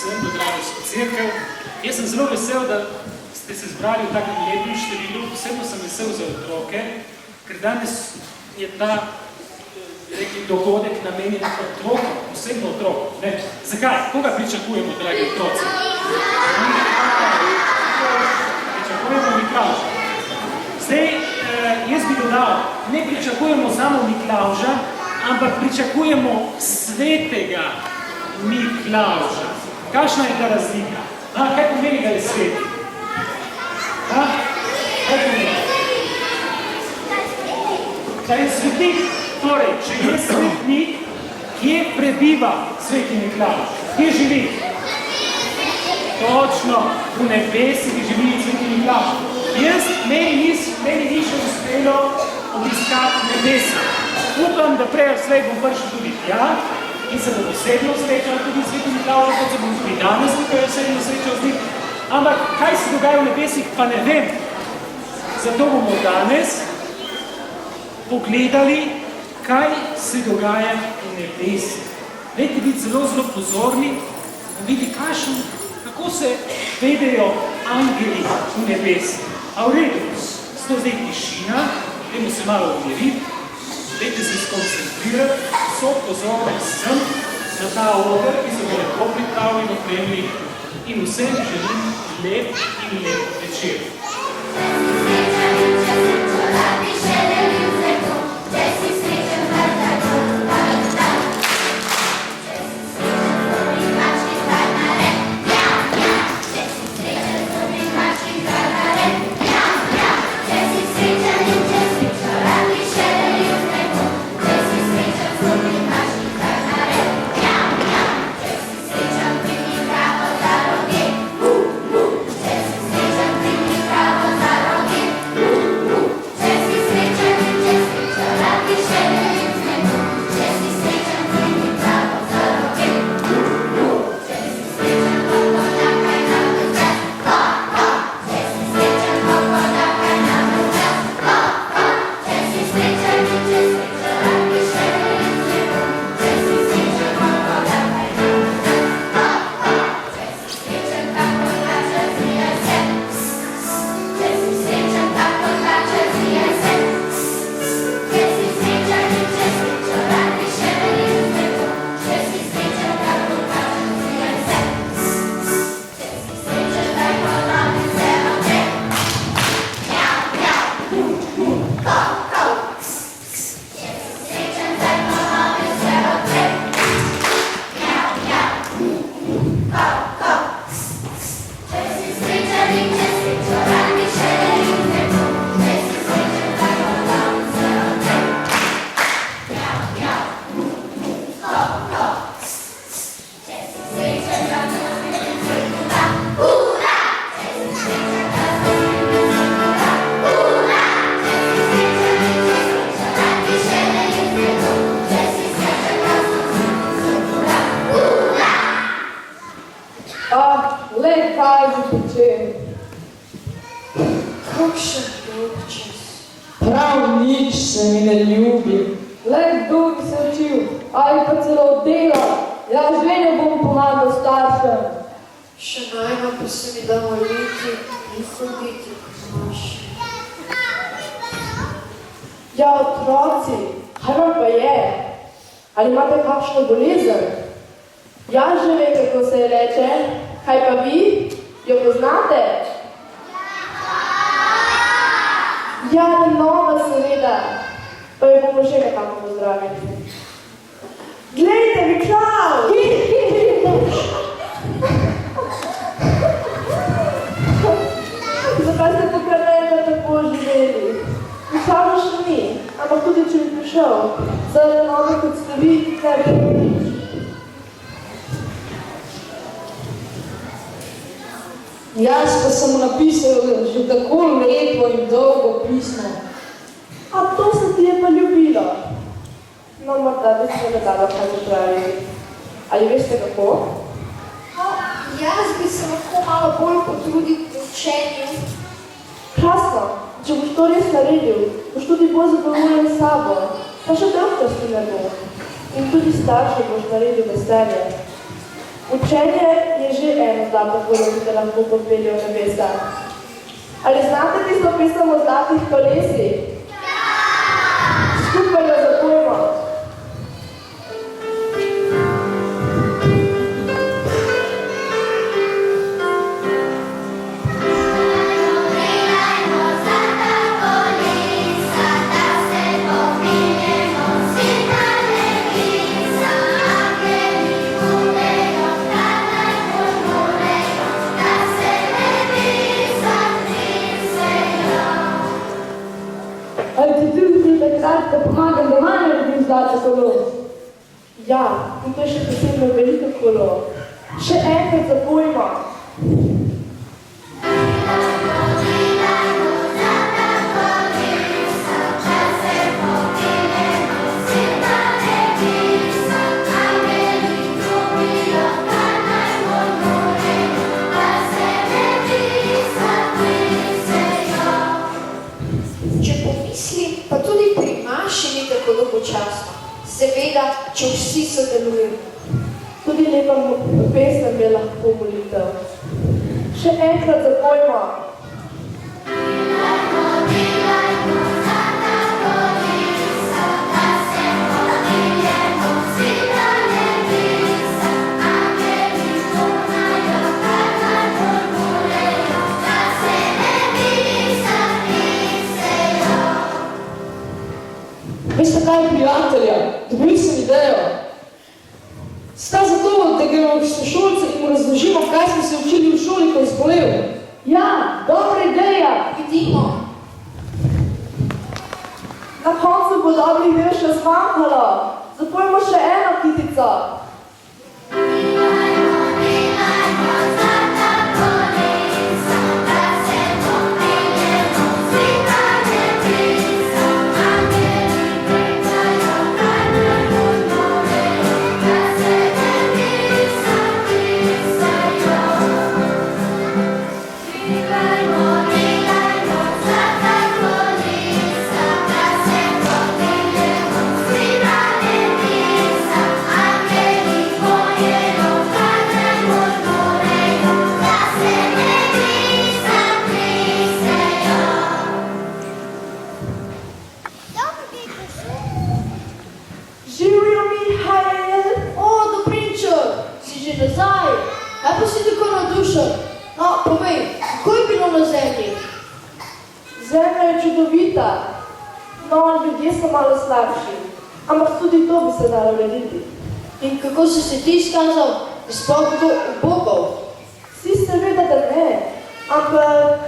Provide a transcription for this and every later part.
vsem v Dragojsko cerkev. Jaz sem zelo vesel, da ste se zbrali v takem lepem številu. Posebno sem vesel za otroke, ker danes je ta dogodek namenjen otrokom, posebno otrokom. Zakaj? Koga pričakujemo, dragi otroci? Pričakujemo Miklavža. Zdaj, jaz bi dodal, ne pričakujemo samo Miklavža, ampak pričakujemo svetega Miklavža. Kakšna je ta razlika? Kaj pomeni, da je sveti? Kaj pomeni? Da je svetnik. Torej, če je svetnik, kje prebiva sveti Miklavž? Kje živi? Točno, v nebesih živi sveti Miklavž. Meni ni še uspelo obiskati nebesa. Upam, da prej slej bom prišel tudi tja in se bom osebno srečal tudi sveti Miklavž, kot se bom tudi danes tukaj osebno srečal z njim. Ampak kaj se dogaja v nebesih, pa ne vem. Zato bomo danes pogledali, kaj se dogaja v nebesi. Dajte biti zelo pozorni in videti, kako se vedejo angeli v nebesi. A v redu, to zdaj tišina, dajmo se malo umiriti, dajte se skoncentrirati, so pozorni sem na ta oder, ki so ga lepo pripravili, opremili in vsem želim lep in lep večer. Jaz pa sem mu napisal že tako lepo in dolgo pismo. A to se ti je pa ljubilo? No, morda bi se vedala, kaj to pravi. Ali veste kako? Jaz bi se lahko malo bolj potrudil v učenju. Krasno, če boš to res naredil, boš tudi bolj zadovoljen s sabo, pa še doktorski ne bo. In tudi starši boš naredil veselje. Učenje je že eno zlato kolo, ki te lahko popelje v nebesa. Ali znate tisto pesem o zlatih kolesih? Skupaj jo zapojmo. Da pomagam, da manj naredim zlato kolo. Ja, in to je še posebno veliko kolo. Še enkrat zapojmo. Pa tudi pri maši ni tako dolgočasno. Seveda, če vsi sodelujemo. Tudi lepa pesem je lahko molitev. Še enkrat zapojmo. Veste kaj, prijatelja, dobil sem idejo. Sta zato, da gremo k sošolce in mu razložimo, kaj smo se učili v šoli, ko je zbolel. Ja, dobra ideja. Vidimo. Na koncu bo dobrih del še zmanjkalo. Zapojmo še eno kitico. Zemlja je čudovita, no, ljudje so malo slabši, ampak tudi to bi se dalo urediti. In kako si se ti izkazal, da sploh kdo ubogov? Vsi seveda, da ne, ampak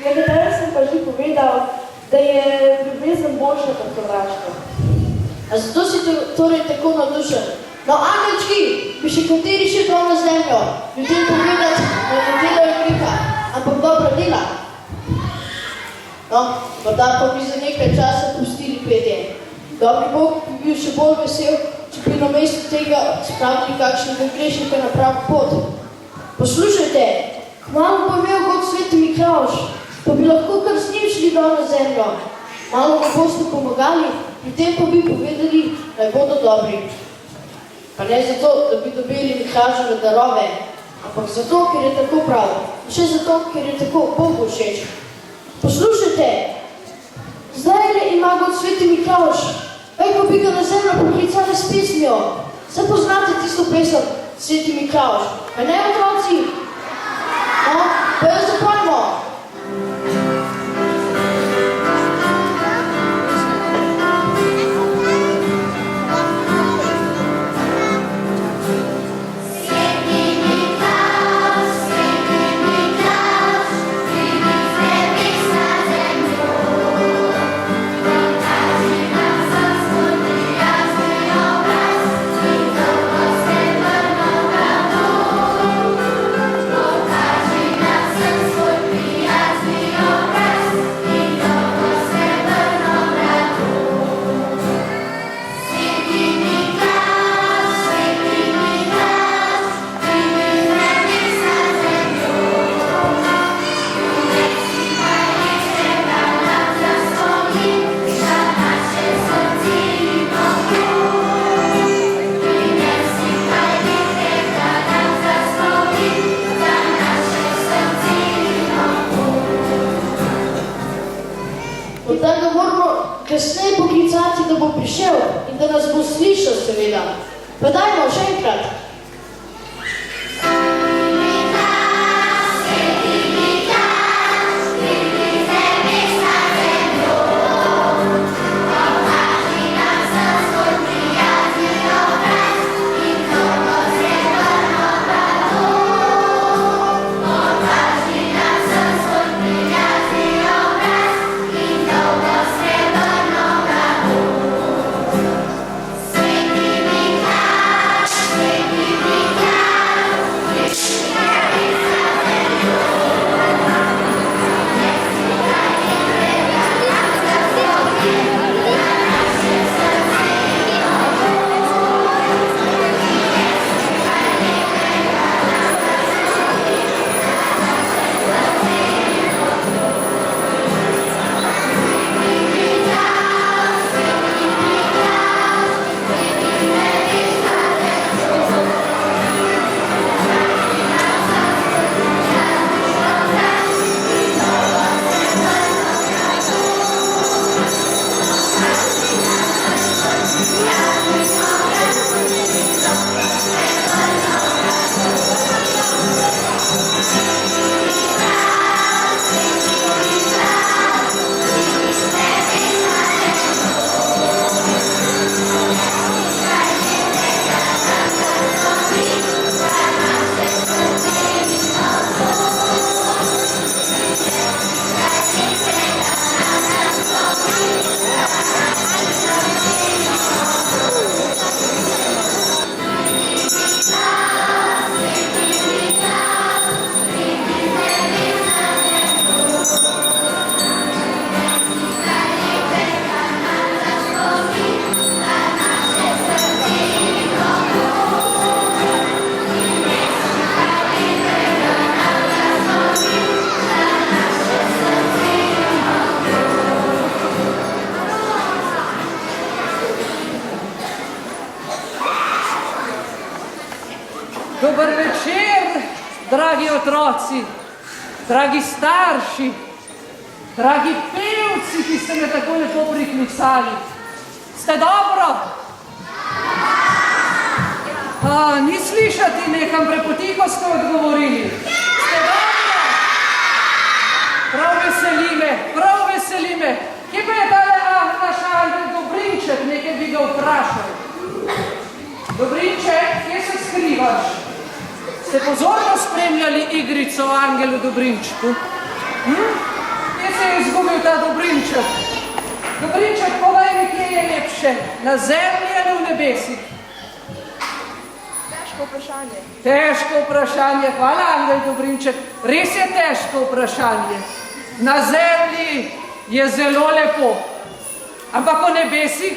nekateri sem pa že povedal, da je ljubezen boljša kot sovraštvo. A zato si torej tako navdušen? No, angelčki, bi še kateri še dol na zemljo, ljudem povedati, da ne delajo griha, ampak dobro dela. No, morda pa bi za nekaj časa pustili petje. Dobri Bog bi bil še bolj vesel, če bi namesto tega spravili kakšnega grešnika na pravo pot. Poslušajte, kmalu bo imel God Sveti Miklavž, pa bi lahko kar z njim šli dol na zemljo. Malo mu boste pomagali, ljudem pa bi povedali, naj bodo dobri. Pa ne zato, da bi dobili Miklavžove darove, ampak zato, ker je tako prav. Še zato, ker je tako Bogu všeč. Poslušajte, zdaj ima God Sveti Miklavž, ko bi ga na zemljo poklicali s pesmijo. Saj poznate tisto pesem, Sveti Miklavž, a ne otroci? No, pa jo zapojmo. Pokaži nam sem svoj prijatelj. prišel in da nas bo slišal, seveda. Pa dajmo še enkrat. Dober večer, dragi otroci, dragi starši, dragi pevci, ki ste me tako lepo priklicali. Ste dobro? Ni slišati, nekam prepotiho ste odgovorili. Ste dobro? Prav veseli me. Kje pa je tale naš Andrej Dobrinček, nekaj bi ga vprašal. Dobrinček, kje se skrivaš? Ste pozorno spremljali igrico o Angelu Dobrinčku? Kje se je izgubil ta Dobrinček? Dobrinček, povej mi, kje je lepše, na zemlji ali v nebesih? Težko vprašanje, hvala Angel Dobrinček, res je težko vprašanje. Na zemlji je zelo lepo, ampak v nebesih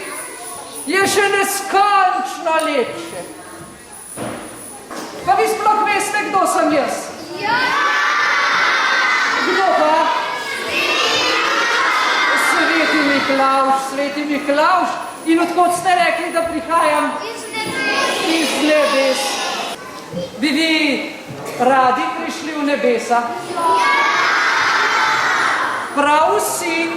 je še neskončno lepše. Pa vi sploh veste, kdo sem jaz? Ja! Kdo pa? Sveti Miklavž. In odkot ste rekli, da prihajam? Iz nebes. Bi vi radi prišli v nebesa? Prav vsi?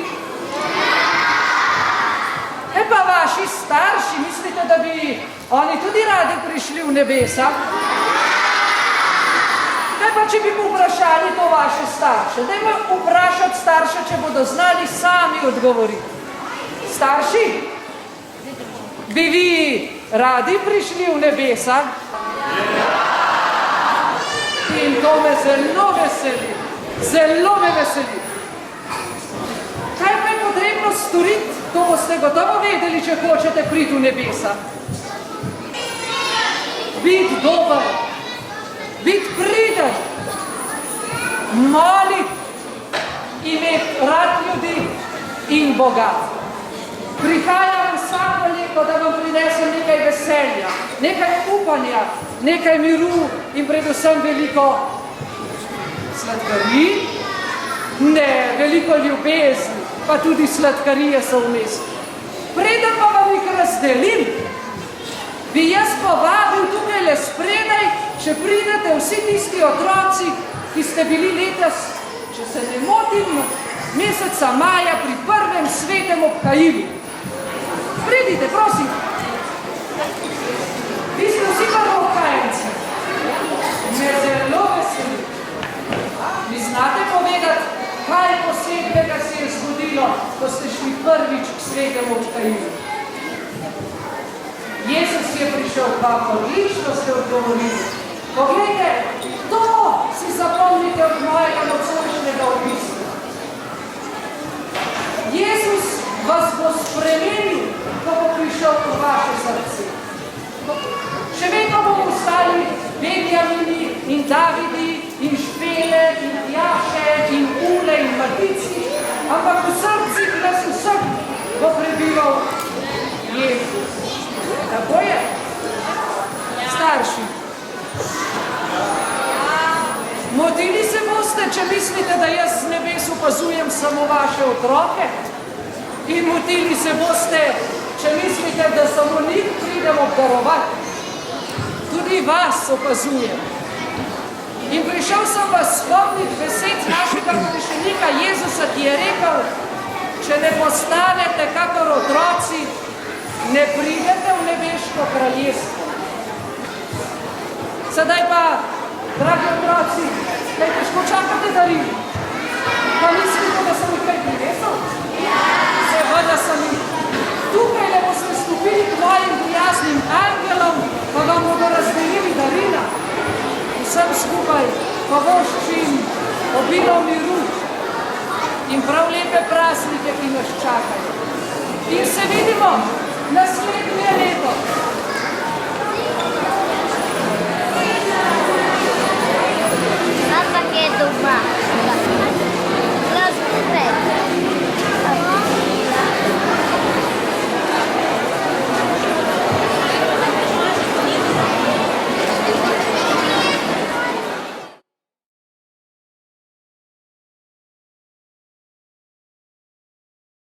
Pa vaši starši, mislite, da bi oni tudi radi prišli v nebesa? Kaj pa, če bi vprašali to vaše starše? Dajmo vprašati starše, če bodo znali sami odgovoriti. Starši, bi vi radi prišli v nebesa? In to me zelo me veseli. Kaj pa je potrebno storiti? To boste gotovo vedeli, če hočete priti v nebesa. Biti dober, biti priden, moliti, imeti rad ljudi in Boga. Prihajam vsako leto, da vam prinesem nekaj veselja, nekaj upanja, nekaj miru in predvsem veliko sladkarij, veliko ljubezni, pa tudi sladkarije so vmes. Preden pa vam jih razdelim, bi jaz povabil tukaj le spredaj, če pridete vsi tisti otroci, ki ste bili letos, če se ne motim, meseca maja pri prvem svetem obhajilu. Pridite, prosim. Vi ste vsi prvokajence. Me zelo veseli. Vi znate povedati, kaj posebnega se je zgodilo, ko ste šli prvič k svetemu Kainu? Jezus je prišel, pa odlično ste odgovorili. Poglejte, to si zapomnite od mojega nocojšnjega obiska. Jezus vas bo spremenil, ko bo prišel v vaše srce. Še vedno bomo ostali Benjamini in Davidi in Špele in Jaše in Ule in Matici, ampak v srcih nas vseh bo prebival Jezus. Tako je? Starši. Motili se boste, če mislite, da jaz z nebes opazujem samo vaše otroke? In motili se boste, če mislite, da samo njih pridem obdarovati? Tudi vas opazujem. In prišel sem vas spomniti besed našega svešenika Jezusa, ki je rekel, če ne postanete kakor otroci, ne pridete v nebeško kraljestvo. Sedaj pa, dragi otroci, kaj težko čakate darili? Pa mislite, da sem jih kaj prinesel? Seveda sem jih. Tukaj le boste stopili k mojim prijaznim angelom, pa vam bodo razdelili darila. Vsem skupaj pa voščim obilo miru in prav lepe praznike, ki nas čakajo. In se vidimo naslednje leto.